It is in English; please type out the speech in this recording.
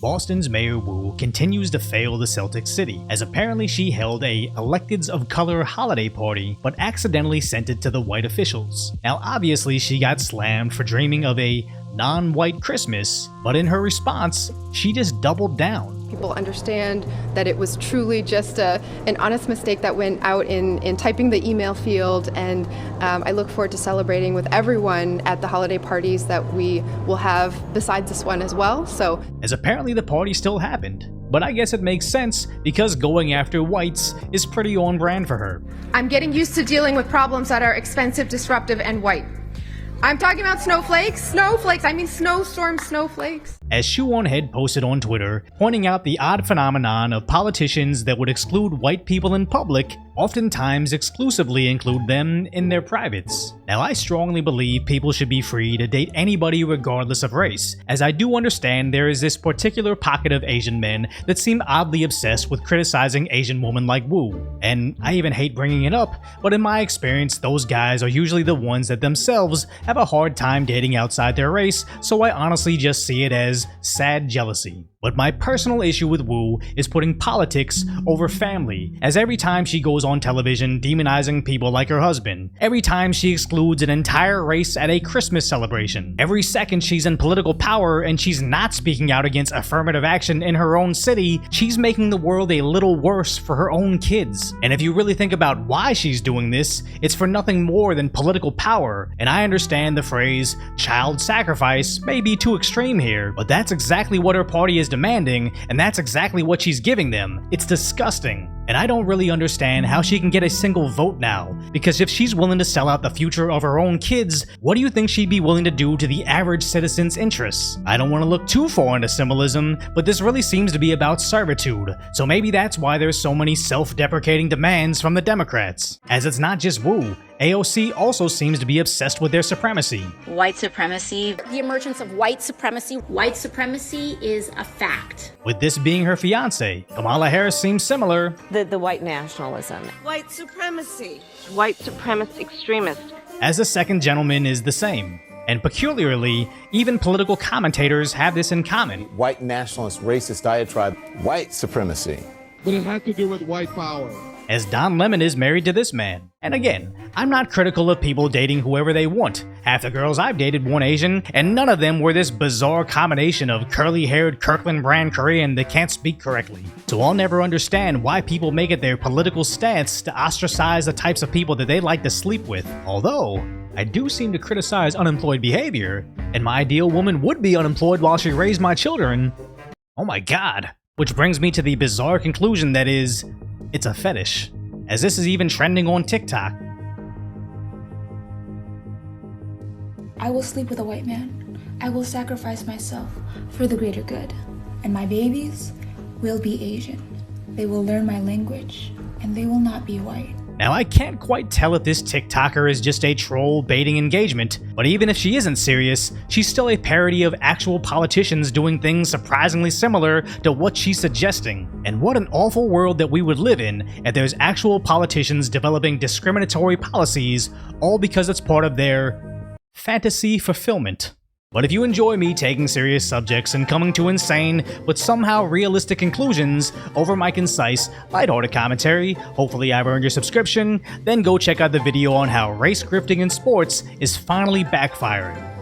Boston's Mayor Wu continues to fail the Celtic City, as apparently she held a Electeds of Color holiday party, but accidentally sent it to the white officials. Now obviously she got slammed for dreaming of a non-white Christmas, but in her response, she just doubled down. People understand that it was truly just an honest mistake that went out in typing the email field, and I look forward to celebrating with everyone at the holiday parties that we will have besides this one as well. So, as apparently the party still happened, but I guess it makes sense because going after whites is pretty on brand for her. I'm getting used to dealing with problems that are expensive, disruptive, and white. I'm talking about snowflakes. Snowflakes, I mean snowstorm snowflakes. As Shoe-on-Head posted on Twitter, pointing out the odd phenomenon of politicians that would exclude white people in public, oftentimes exclusively include them in their privates. Now I strongly believe people should be free to date anybody regardless of race, as I do understand there is this particular pocket of Asian men that seem oddly obsessed with criticizing Asian women like Wu. And I even hate bringing it up, but in my experience those guys are usually the ones that themselves have a hard time dating outside their race, so I honestly just see it as sad jealousy. But my personal issue with Wu is putting politics over family, as every time she goes on television demonizing people like her husband, every time she excludes an entire race at a Christmas celebration, every second she's in political power and she's not speaking out against affirmative action in her own city, she's making the world a little worse for her own kids. And if you really think about why she's doing this, it's for nothing more than political power. And I understand the phrase child sacrifice may be too extreme here, but that's exactly what her party is demanding, and that's exactly what she's giving them. It's disgusting. And I don't really understand how she can get a single vote now, because if she's willing to sell out the future of her own kids, what do you think she'd be willing to do to the average citizen's interests? I don't want to look too far into symbolism, but this really seems to be about servitude, so maybe that's why there's so many self-deprecating demands from the Democrats. As it's not just Wu, AOC also seems to be obsessed with their supremacy. White supremacy. The emergence of white supremacy. White supremacy is a fact. With this being her fiancé, Kamala Harris seems similar. The white nationalism. White supremacy. White supremacist extremist. As the second gentleman is the same. And peculiarly, even political commentators have this in common. White nationalist racist diatribe. White supremacy. But it has to do with white power. As Don Lemon is married to this man. And again, I'm not critical of people dating whoever they want. Half the girls I've dated weren't Asian, and none of them were this bizarre combination of curly-haired Kirkland brand Korean that can't speak correctly. So I'll never understand why people make it their political stance to ostracize the types of people that they like to sleep with. Although, I do seem to criticize unemployed behavior, and my ideal woman would be unemployed while she raised my children. Oh my god. Which brings me to the bizarre conclusion that is, it's a fetish, as this is even trending on TikTok. I will sleep with a white man. I will sacrifice myself for the greater good. And my babies will be Asian. They will learn my language, and they will not be white. Now I can't quite tell if this TikToker is just a troll baiting engagement, but even if she isn't serious, she's still a parody of actual politicians doing things surprisingly similar to what she's suggesting. And what an awful world that we would live in if there's actual politicians developing discriminatory policies, all because it's part of their fantasy fulfillment. But if you enjoy me taking serious subjects and coming to insane but somehow realistic conclusions over my concise, lighthearted commentary, hopefully I've earned your subscription, then go check out the video on how race grifting in sports is finally backfiring.